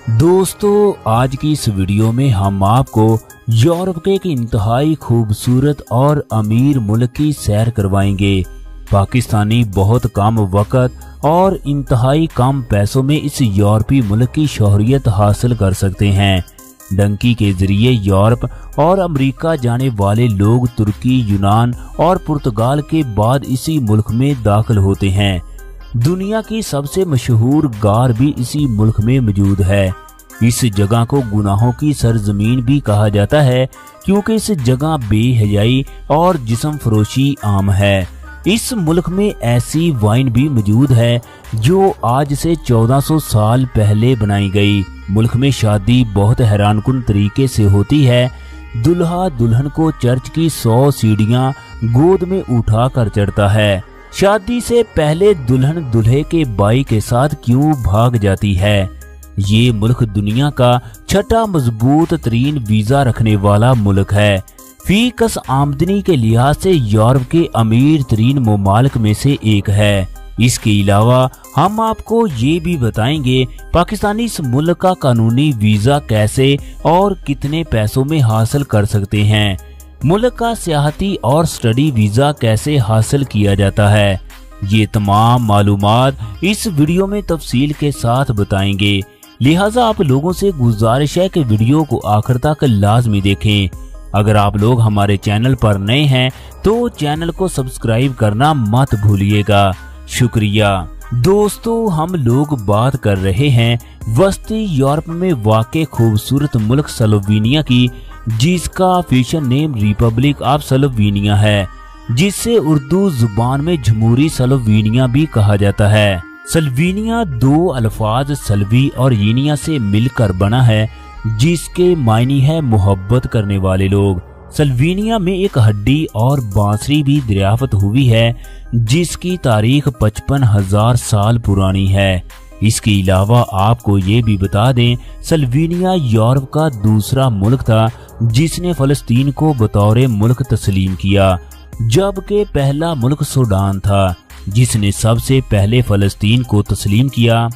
दोस्तों आज की इस वीडियो में हम आपको यूरोप के एक इंतहाई खूबसूरत और अमीर मुल्क की सैर करवाएंगे। पाकिस्तानी बहुत कम वक्त और इंतहाई कम पैसों में इस यूरोपीय मुल्क की शोहरियत हासिल कर सकते हैं। डंकी के जरिए यूरोप और अमेरिका जाने वाले लोग तुर्की, यूनान और पुर्तगाल के बाद इसी मुल्क में दाखिल होते हैं। दुनिया की सबसे मशहूर गार भी इसी मुल्क में मौजूद है। इस जगह को गुनाहों की सरजमीन भी कहा जाता है क्योंकि इस जगह बेहयाई और जिस्म फरोशी आम है। इस मुल्क में ऐसी वाइन भी मौजूद है जो आज से 1400 साल पहले बनाई गई। मुल्क में शादी बहुत हैरानकुन तरीके से होती है। दुल्हा दुल्हन को चर्च की 100 सीढ़ियां गोद में उठा कर चढ़ता है। शादी से पहले दुल्हन दूल्हे के बाई के साथ क्यों भाग जाती है। ये मुल्क दुनिया का छठा मजबूत तरीन वीजा रखने वाला मुल्क है। फीकस आमदनी के लिहाज से यूरोप के अमीर तरीन ममालिक में से एक है। इसके अलावा हम आपको ये भी बताएंगे पाकिस्तानी इस मुल्क का कानूनी वीजा कैसे और कितने पैसों में हासिल कर सकते हैं। मुल्क का सियाहती और स्टडी वीजा कैसे हासिल किया जाता है। ये तमाम मालूमात इस वीडियो में तफसील के साथ बताएंगे। लिहाजा आप लोगों से गुजारिश है कि वीडियो को आखिर तक लाजमी देखें। अगर आप लोग हमारे चैनल पर नए हैं तो चैनल को सब्सक्राइब करना मत भूलिएगा। शुक्रिया। दोस्तों हम लोग बात कर रहे हैं वस्ती यूरोप में वाक़े खूबसूरत मुल्क स्लोवेनिया की, जिसका official name Republic of Slovenia है, जिसे उर्दू जुबान में जमहूरी स्लोवेनिया भी कहा जाता है। स्लोवेनिया दो अल्फाज सल्वी और यीनिया से मिलकर बना है, जिसके मायने है मोहब्बत करने वाले लोग। स्लोवेनिया में एक हड्डी और बांसुरी भी दरियाफ्त हुई है, जिसकी तारीख 55,000 साल पुरानी है। इसके अलावा आपको ये भी बता दें स्लोवेनिया यूरोप का दूसरा मुल्क था जिसने फलस्तीन को बतौर मुल्क तस्लीम किया, जबकि पहला मुल्क सूडान था जिसने सबसे पहले फलस्तीन को तस्लीम किया।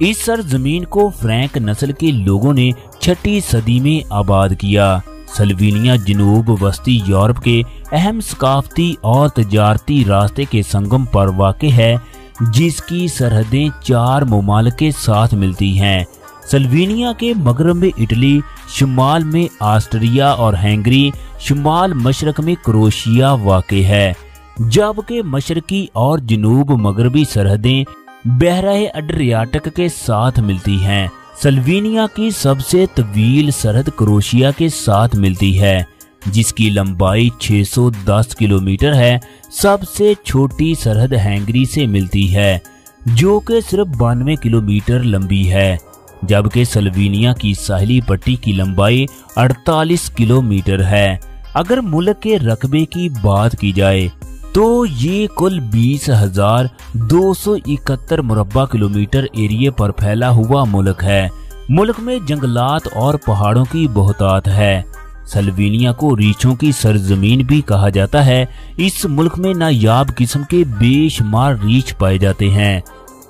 इस सरजमीन को फ्रैंक नस्ल के लोगों ने 6वीं सदी में आबाद किया। स्लोवेनिया जनूब वस्ती यूरोप के अहम सकाफती और तजारती रास्ते के संगम पर वाक़े है, जिसकी सरहदें 4 ममालिक के साथ मिलती हैं। स्लोवेनिया के मगरब में इटली, शुमाल में ऑस्ट्रिया और हंगरी, शुमाल मशरक में क्रोएशिया वाक़े है, जबकि मशरकी और जनूब मगरबी सरहदें बहराए अड्रियाटिक के साथ मिलती हैं। स्लोवेनिया की सबसे तवील सरहद क्रोएशिया के साथ मिलती है, जिसकी लंबाई 610 किलोमीटर है। सबसे छोटी सरहद हंगरी से मिलती है, जो कि सिर्फ 92 किलोमीटर लंबी है, जबकि स्लोवेनिया की साहिली पट्टी की लंबाई 48 किलोमीटर है। अगर मुल्क के रकबे की बात की जाए तो ये कुल 20,271 मुरब्बा किलोमीटर एरिया पर फैला हुआ मुल्क है। मुल्क में जंगलात और पहाड़ों की बहुतायत है। स्लोवेनिया को रीछों की सरजमीन भी कहा जाता है। इस मुल्क में नायाब किस्म के बेशुमार रीछ पाए जाते हैं।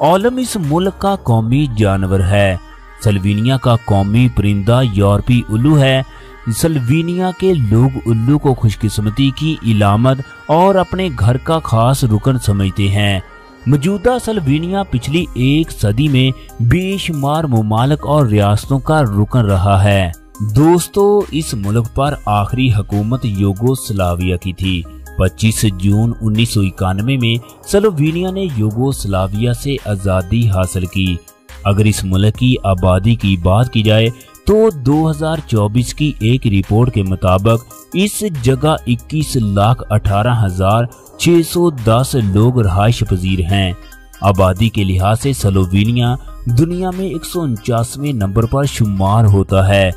ओलम इस मुल्क का कौमी जानवर है। स्लोवेनिया का कौमी परिंदा यूरोपीय उल्लू है। स्लोवेनिया के लोग उल्लू को खुशकिस्मती की इलामत और अपने घर का खास रुकन समझते हैं। मौजूदा स्लोवेनिया पिछली 1 सदी में बेशुमार ममालिक और रियासतों का रुकन रहा है। दोस्तों इस मुल्क पर आखिरी हुकूमत यूगोस्लाविया की थी। 25 जून 1991 में स्लोवेनिया ने यूगोस्लाविया से आज़ादी हासिल की। अगर इस मुल्क की आबादी की बात की जाए तो 2024 की एक रिपोर्ट के मुताबिक इस जगह 21,18,610 लोग रहायश पजीर हैं। आबादी के लिहाज से स्लोवेनिया दुनिया में 149वें नंबर पर शुमार होता है।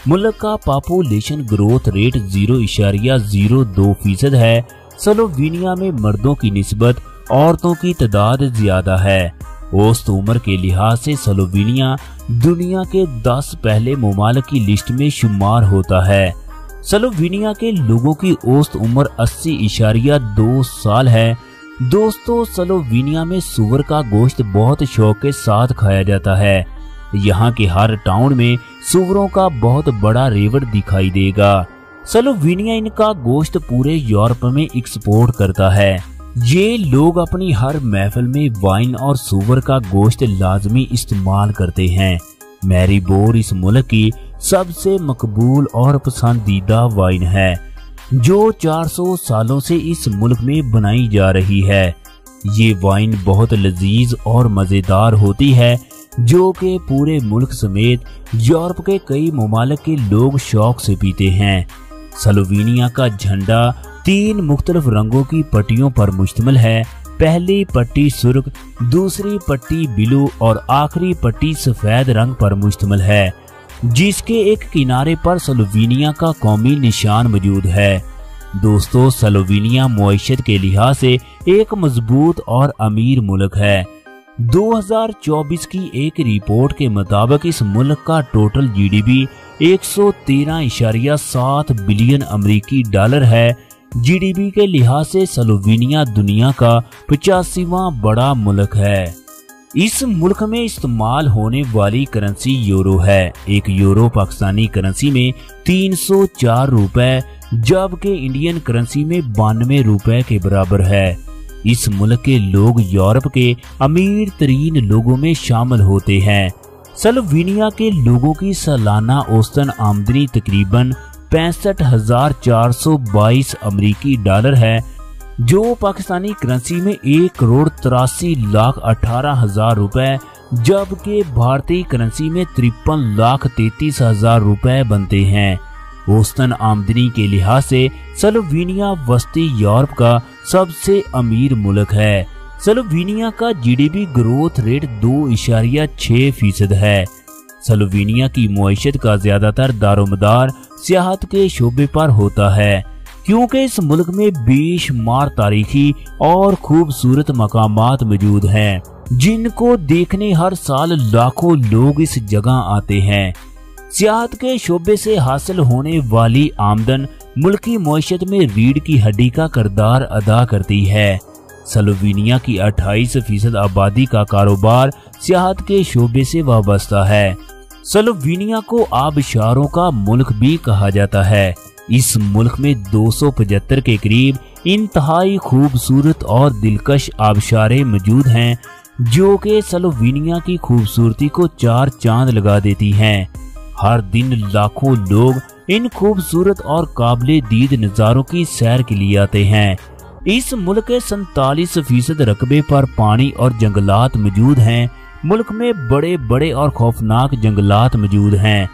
मुल्क का पॉपुलेशन ग्रोथ रेट 0.02% है। स्लोवेनिया में मर्दों की निस्बत औरतों की तादाद ज्यादा है। औसत उम्र के लिहाज से स्लोवेनिया दुनिया के 10 पहले ममालिक की लिस्ट में शुमार होता है। स्लोवेनिया के लोगों की औसत उम्र 80.2 साल है। दोस्तों स्लोवेनिया में सूअर का गोश्त बहुत शौक के साथ खाया जाता है। यहाँ के हर टाउन में सूअरों का बहुत बड़ा रेवड़ दिखाई देगा। स्लोवेनिया इनका गोश्त पूरे यूरोप में एक्सपोर्ट करता है। ये लोग अपनी हर महफिल में वाइन और सूअर का गोश्त लाजमी इस्तेमाल करते हैं। मैरीबोर इस मुल्क की सबसे मकबूल और पसंदीदा वाइन है, जो 400 सालों से इस मुल्क में बनाई जा रही है। ये वाइन बहुत लजीज और मजेदार होती है, जो कि पूरे मुल्क समेत यूरोप के कई ममालिक के लोग शौक से पीते हैं। स्लोवेनिया का झंडा 3 मुख्तलिफ रंगों की पट्टियों पर मुश्तमिल है। पहली पट्टी सुर्ख, दूसरी पट्टी ब्लू और आखिरी पट्टी सफेद रंग पर मुश्तमिल है, जिसके एक किनारे पर स्लोवेनिया का कौमी निशान मौजूद है। दोस्तों, स्लोवेनिया मुआशरत के लिहाज से एक मजबूत और अमीर मुल्क है। 2024 की एक रिपोर्ट के मुताबिक इस मुल्क का टोटल जीडीपी 113.7 बिलियन अमेरिकी डॉलर है। जीडीपी के लिहाज से स्लोवेनिया दुनिया का 85वां बड़ा मुल्क है। इस मुल्क में इस्तेमाल होने वाली करेंसी यूरो है। एक यूरो पाकिस्तानी करेंसी में 304 रुपए, जबकि इंडियन करेंसी में 92 रुपए के बराबर है। इस मुल्क के लोग यूरोप के अमीर तरीन लोगों में शामिल होते हैं। स्लोवेनिया के लोगों की सालाना औसतन आमदनी तकरीबन 65,422 अमेरिकी डॉलर है, जो पाकिस्तानी करेंसी में 1,83,18,000 रुपए, जबकि भारतीय करेंसी में 53,33,000 रुपए बनते हैं। औसतन आमदनी के लिहाज से स्लोवेनिया वस्ती यूरोप का सबसे अमीर मुल्क है। स्लोवेनिया का जीडीपी ग्रोथ रेट 2.6% है। स्लोवेनिया की मुआशरत का ज्यादातर दारोमदार सियाहत के शोबे पर होता है, क्योंकि इस मुल्क में बेशुमार तारीखी और खूबसूरत मकामात मौजूद हैं, जिनको देखने हर साल लाखों लोग इस जगह आते हैं। सियाहत के शोबे से हासिल होने वाली आमदन मुल्की मुआशरत में रीढ़ की हड्डी का किरदार अदा करती है। स्लोवेनिया की 28% आबादी का कारोबार सियाहत के शोबे से वाबस्ता है। स्लोवेनिया को आबशारों का मुल्क भी कहा जाता है। इस मुल्क में 275 के करीब इंतहाई खूबसूरत और दिलकश आबशारें मौजूद हैं, जो कि स्लोवेनिया की खूबसूरती को 4 चांद लगा देती हैं। हर दिन लाखों लोग इन खूबसूरत और काबिले दीद नज़ारों की सैर के लिए आते हैं। इस मुल्क के 47% रकबे पर पानी और जंगलात मौजूद हैं। मुल्क में बड़े बड़े और खौफनाक जंगलात मौजूद हैं,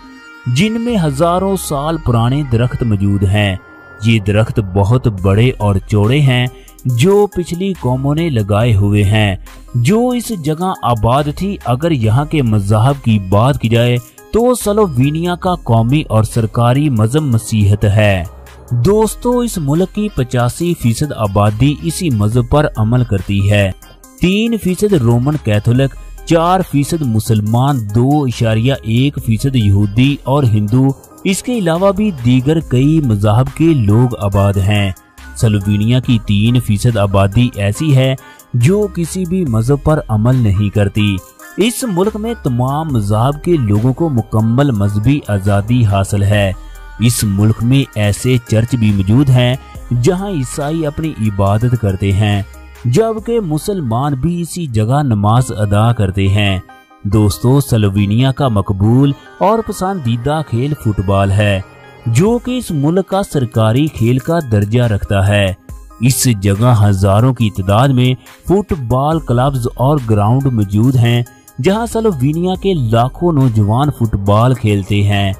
जिनमें हजारों साल पुराने दरख्त मौजूद हैं। ये दरख्त बहुत बड़े और चौड़े हैं, जो पिछली कौमों ने लगाए हुए हैं, जो इस जगह आबाद थी। अगर यहाँ के मज़हब की बात की जाए तो स्लोवेनिया का कौमी और सरकारी मजहब मसीहत है। दोस्तों, इस मुल्क की 85% आबादी इसी मजहब पर अमल करती है। 3% रोमन कैथोलिक, 4% मुसलमान, 2.1% यहूदी और हिंदू। इसके अलावा भी दीगर कई मज़हब के लोग आबाद हैं। स्लोवेनिया की 3% आबादी ऐसी है जो किसी भी मजहब पर अमल नहीं करती। इस मुल्क में तमाम मज़हब के लोगों को मुकम्मल मजहबी आज़ादी हासिल है। इस मुल्क में ऐसे चर्च भी मौजूद हैं जहां ईसाई अपनी इबादत करते हैं, जबकि मुसलमान भी इसी जगह नमाज अदा करते हैं। दोस्तों, स्लोवेनिया का मकबूल और पसंदीदा खेल फुटबॉल है, जो कि इस मुल्क का सरकारी खेल का दर्जा रखता है। इस जगह हजारों की तादाद में फुटबॉल क्लब्स और ग्राउंड मौजूद हैं, जहां स्लोवेनिया के लाखों नौजवान फुटबॉल खेलते हैं।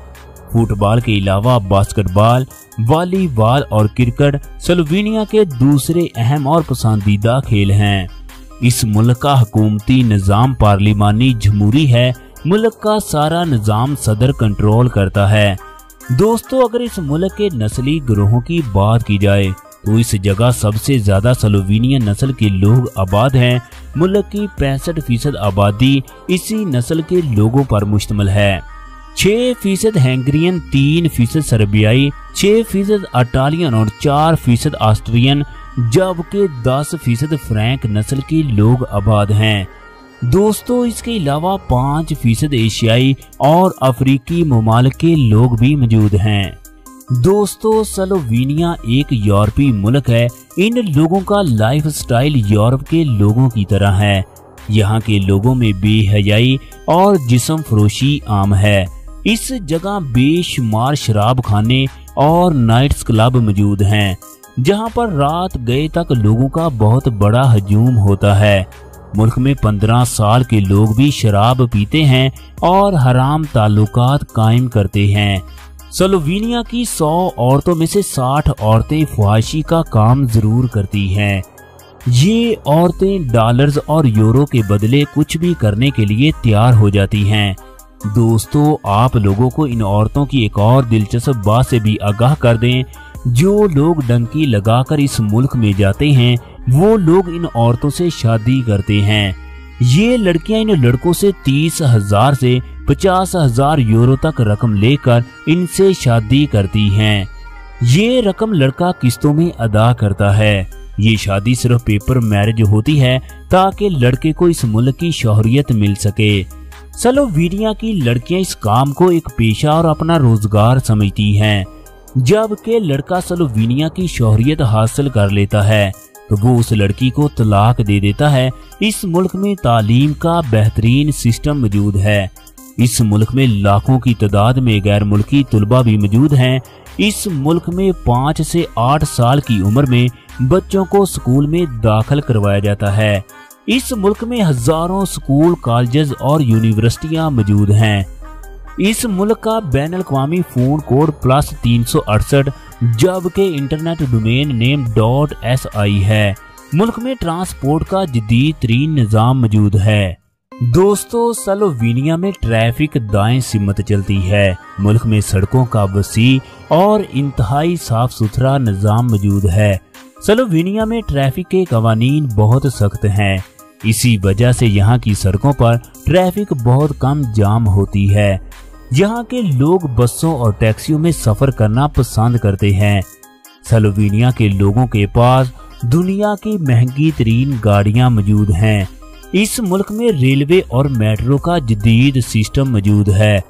फुटबॉल के अलावा बास्केटबॉल, वॉलीबॉल और क्रिकेट स्लोवेनिया के दूसरे अहम और पसंदीदा खेल हैं। इस मुल्क का हुकूमती निज़ाम पार्लिमानी जमहूरी है। मुल्क का सारा निज़ाम सदर कंट्रोल करता है। दोस्तों, अगर इस मुल्क के नस्ली ग्रोहों की बात की जाए तो इस जगह सबसे ज्यादा स्लोवेनियन नस्ल के लोग आबाद हैं। मुल्क की 65% आबादी इसी नस्ल के लोगों पर मुश्तमिल है। 6% हैंगरियन, 3% सर्बियाई, 6% इटालियन और 4% ऑस्ट्रियन, जबकि 10% फ्रैंक नस्ल के लोग आबाद हैं। दोस्तों इसके अलावा 5% एशियाई और अफ्रीकी ममालिक के लोग भी मौजूद हैं। दोस्तों स्लोवेनिया एक यूरोपीय मुल्क है। इन लोगों का लाइफ स्टाइल यूरोप के लोगों की तरह है। यहाँ के लोगों में बेहयाई और जिस्म फरोशी आम है। इस जगह बेशुमार शराब खाने और नाइट्स क्लब मौजूद हैं, जहाँ पर रात गए तक लोगों का बहुत बड़ा हजूम होता है। मुल्क में 15 साल के लोग भी शराब पीते हैं और हराम ताल्लुकात कायम करते हैं। स्लोवेनिया की 100 औरतों में से 60 औरतें ख्वाहिशी का काम जरूर करती हैं। ये औरतें डॉलर्स और यूरो के बदले कुछ भी करने के लिए तैयार हो जाती हैं। दोस्तों आप लोगों को इन औरतों की एक और दिलचस्प बात से भी आगाह कर दें। जो लोग डंकी लगाकर इस मुल्क में जाते हैं वो लोग इन औरतों से शादी करते हैं। ये लड़कियां इन लड़कों से 30,000 से 50,000 यूरो तक रकम लेकर इनसे शादी करती हैं। ये रकम लड़का किस्तों में अदा करता है। ये शादी सिर्फ पेपर मैरिज होती है ताकि लड़के को इस मुल्क की शोहरियत मिल सके। स्लोवेनिया की लड़कियां इस काम को एक पेशा और अपना रोजगार समझती हैं। जबकि लड़का स्लोवेनिया की शोहरियत हासिल कर लेता है तो वो उस लड़की को तलाक दे देता है। इस मुल्क में तालीम का बेहतरीन सिस्टम मौजूद है। इस मुल्क में लाखों की तादाद में गैर मुल्की तुलबा भी मौजूद हैं। इस मुल्क में 5 से 8 साल की उम्र में बच्चों को स्कूल में दाखिल करवाया जाता है। इस मुल्क में हजारों स्कूल, कॉलेजेस और यूनिवर्सिटियां मौजूद हैं। इस मुल्क का बैनुल-अक़वामी फोन कोड +368 जबकि इंटरनेट डोमेन नेम .si है। मुल्क में ट्रांसपोर्ट का जदीद तरीन निज़ाम मौजूद है। दोस्तों स्लोवेनिया में ट्रैफिक दाएं सिमत चलती है। मुल्क में सड़कों का वसी और इंतहाई साफ सुथरा निज़ाम मौजूद है। स्लोवेनिया में ट्रैफिक के कवानीन बहुत सख्त हैं। इसी वजह से यहाँ की सड़कों पर ट्रैफिक बहुत कम जाम होती है। यहाँ के लोग बसों और टैक्सियों में सफर करना पसंद करते हैं। स्लोवेनिया के लोगों के पास दुनिया की महंगी तरीन गाड़ियाँ मौजूद हैं। इस मुल्क में रेलवे और मेट्रो का जदीद सिस्टम मौजूद है।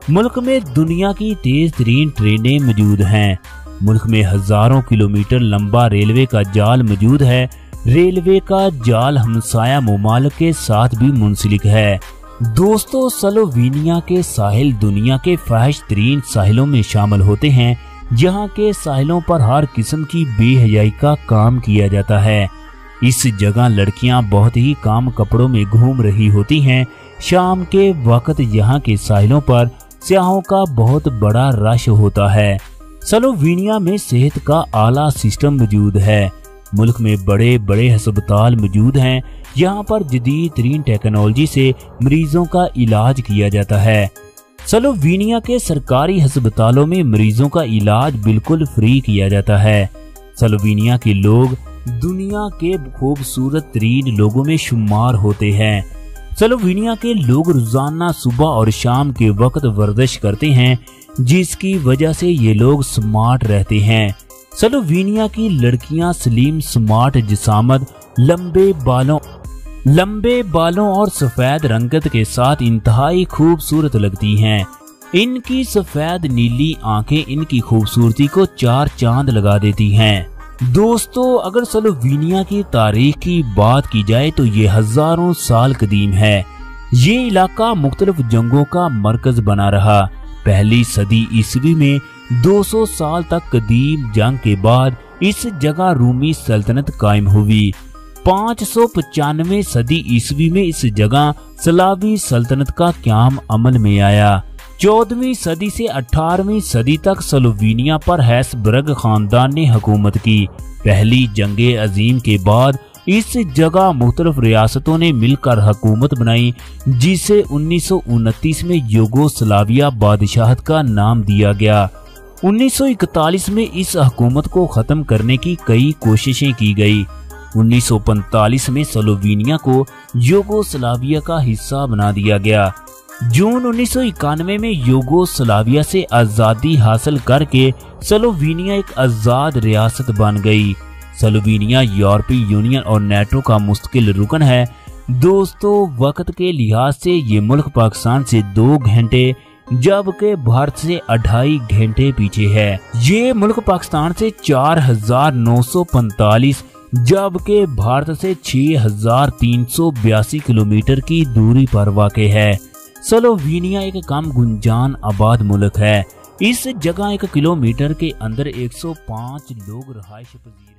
मुल्क में दुनिया की तेज तरीन ट्रेनें मौजूद हैं। मुल्क में हजारों किलोमीटर लंबा रेलवे का जाल मौजूद है। रेलवे का जाल हमसाया ममालिक के साथ भी मुंसलिक है। दोस्तों स्लोवेनिया के साहिल दुनिया के फाहिश तरीन साहिलों में शामिल होते हैं। जहाँ के साहिलों पर हर किस्म की बेहयाई का काम किया जाता है। इस जगह लड़कियां बहुत ही कम कपड़ों में घूम रही होती हैं। शाम के वक्त यहाँ के साहिलों पर सियाहों का बहुत बड़ा रश होता है। स्लोवेनिया में सेहत का आला सिस्टम मौजूद है। मुल्क में बड़े बड़े अस्पताल मौजूद हैं। यहाँ पर जदीद तरीन टेक्नोलॉजी से मरीजों का इलाज किया जाता है। स्लोवेनिया के सरकारी अस्पतालों में मरीजों का इलाज बिल्कुल फ्री किया जाता है। स्लोवेनिया के लोग दुनिया के खूबसूरत तरीन लोगों में शुमार होते हैं। स्लोवेनिया के लोग रोजाना सुबह और शाम के वक्त वर्जिश करते हैं, जिसकी वजह से ये लोग स्मार्ट रहते हैं। स्लोवेनिया की लड़कियां सलीम, स्मार्ट जिसामत, लंबे बालों और सफेद रंगत के साथ इंतहाई खूबसूरत लगती हैं। इनकी सफेद नीली आंखें इनकी खूबसूरती को 4 चांद लगा देती हैं। दोस्तों अगर स्लोवेनिया की तारीख की बात की जाए तो ये हजारों साल कदीम है। ये इलाका मुख्तलिफ जंगों का मरकज बना रहा। पहली सदी ईस्वी में 200 साल तक कदीम जंग के बाद इस जगह रूमी सल्तनत कायम हुई। 595 सदी ईस्वी में इस जगह सलावी सल्तनत का क़याम अमल में आया। 14वीं सदी से 18वीं सदी तक स्लोवेनिया पर हैसबर्ग खानदान ने हुकूमत की। पहली जंगे अजीम के बाद इस जगह मुख्तलिफ रियासतों ने मिलकर हुकूमत बनाई, जिसे 1929 में यूगोस्लाविया बादशाहत का नाम दिया गया। 1941 में इस हुकूमत को खत्म करने की कई कोशिशें की गई। 1945 में स्लोवेनिया को यूगोस्लाविया का हिस्सा बना दिया गया। जून 1991 में यूगोस्लाविया से आज़ादी हासिल करके स्लोवेनिया एक आज़ाद रियासत बन गई। स्लोवेनिया यूरोपीय यूनियन और नेटो का मुस्तकिल रुकन है। दोस्तों वक्त के लिहाज से ये मुल्क पाकिस्तान से 2 घंटे जबकि भारत से 2.5 घंटे पीछे है। ये मुल्क पाकिस्तान से 4,945 जबकि भारत से 6,382 किलोमीटर की दूरी पर वाक़ है। स्लोवेनिया एक कम गुंजान आबाद मुल्क है। इस जगह 1 किलोमीटर के अंदर 105 लोग रहायश पजीर